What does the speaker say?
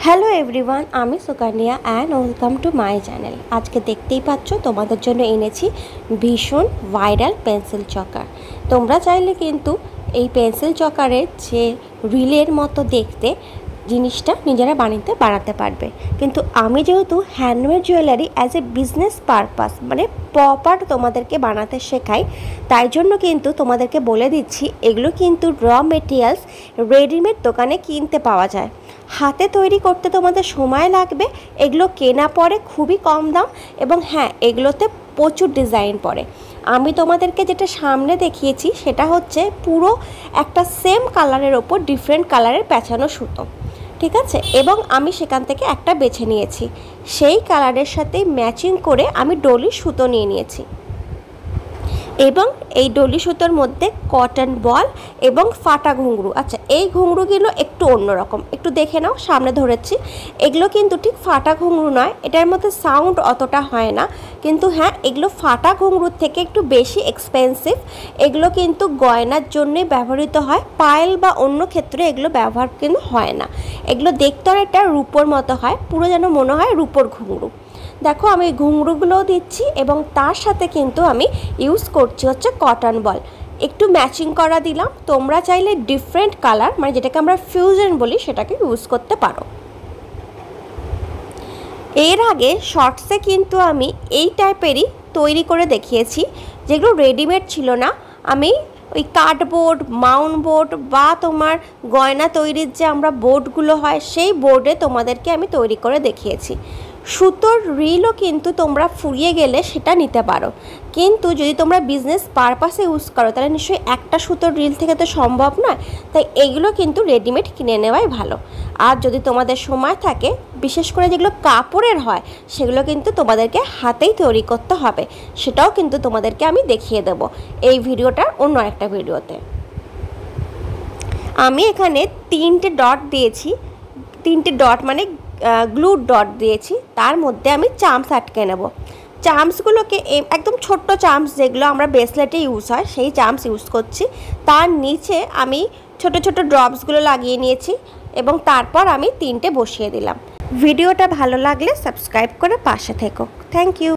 Hello everyone, আমি Sukanya and welcome to my channel. আজকে দেখতেই পাচ্ছ তোমাদের জন্য এনেছি ভীষণ ভাইরাল পেন্সিল চকার। তোমরা চাইলে কিন্তু এই পেন্সিল চকারের যে রিলের মতো দেখতে জিনিসটা নিজেরা বানাতে পারবে। কিন্তু আমি যেহেতু handmade jewellery as a business purpose মানে প্রপার তোমাদেরকে বানাতে শেখাই, তাই জন্য কিন্তু তোমাদেরকে বলে দিচ্ছি এগুলো কিন্তু র মেটেরিয়ালস রেডিমেড দোকানে কিনতে পাওয়া যায়। হাতে তৈরি করতে তোমাদের সময় লাগবে, এগুলো কেনা পড়ে খুবই কম দাম এবং হ্যাঁ, এগুলোতে প্রচুর ডিজাইন পড়ে। আমি তোমাদেরকে যেটা সামনে দেখিয়েছি সেটা হচ্ছে পুরো একটা সেম কালারের ওপর ডিফারেন্ট কালারের পেঁচানো সুতো, ঠিক আছে। এবং আমি সেখান থেকে একটা বেছে নিয়েছি, সেই কালারের সাথে ম্যাচিং করে আমি ডলি সুতো নিয়ে নিয়েছি এবং এই ডলি সুতোর মধ্যে কটন বল এবং ফাটা ঘুঙরু। আচ্ছা, এই ঘুঙরুগুলো একটু অন্যরকম, একটু দেখে নাও, সামনে ধরেছি। এগুলো কিন্তু ঠিক ফাটা ঘুঙরু নয়, এটার মধ্যে সাউন্ড অতটা হয় না, কিন্তু হ্যাঁ এগুলো ফাটা ঘুঙরুর থেকে একটু বেশি এক্সপেন্সিভ। এগুলো কিন্তু গয়নার জন্যই ব্যবহৃত হয়, পায়েল বা অন্য ক্ষেত্রে এগুলো ব্যবহার কিন্তু হয় না। এগুলো দেখতে অনেকটা রূপোর মতো হয়, পুরো যেন মনে হয় রূপোর ঘুঙরু। দেখো আমি ঘুঙরুগুলোও দিচ্ছি এবং তার সাথে কিন্তু আমি ইউজ করছি হচ্ছে কটন বল, একটু ম্যাচিং করা দিলাম। তোমরা চাইলে ডিফারেন্ট কালার মানে যেটাকে আমরা ফিউশন বলি সেটাকে ইউজ করতে পারো। এর আগে শর্টসে কিন্তু আমি এই টাইপেরই তৈরি করে দেখিয়েছি, যেগুলো রেডিমেড ছিল না। আমি ওই কার্ডবোর্ড, মাউন্ট বোর্ড বা তোমার গয়না তৈরির যে আমরা বোর্ডগুলো হয় সেই বোর্ডে তোমাদেরকে আমি তৈরি করে দেখিয়েছি। সুতোর রিলও কিন্তু তোমরা ফুরিয়ে গেলে সেটা নিতে পারো, কিন্তু যদি তোমরা বিজনেস পারপাসে ইউজ করো তাহলে নিশ্চয়ই একটা সুতোর রিল থেকে তো সম্ভব নয়, তাই এগুলো কিন্তু রেডিমেড কিনে নেওয়াই ভালো। আর যদি তোমাদের সময় থাকে, বিশেষ করে যেগুলো কাপড়ের হয় সেগুলো কিন্তু তোমাদেরকে হাতেই তৈরি করতে হবে, সেটাও কিন্তু তোমাদেরকে আমি দেখিয়ে দেব এই ভিডিওটার অন্য একটা ভিডিওতে। আমি এখানে 3টে ডট দিয়েছি, 3টে ডট মানে গ্লু ডট দিয়েছি, তার মধ্যে আমি চাম্পস আটকে নেব। চাম্পসগুলোকে একদম ছোট্ট চাম্পস যেগুলো আমরা ব্রেসলেটে ইউজ হয় সেই চাম্পস ইউজ করছি। তার নিচে আমি ছোট ছোট ড্রপসগুলো লাগিয়ে নিয়েছি এবং তারপর আমি 3টে বসিয়ে দিলাম। ভিডিওটা ভালো লাগলে সাবস্ক্রাইব করে পাশে থেকো। Thank you.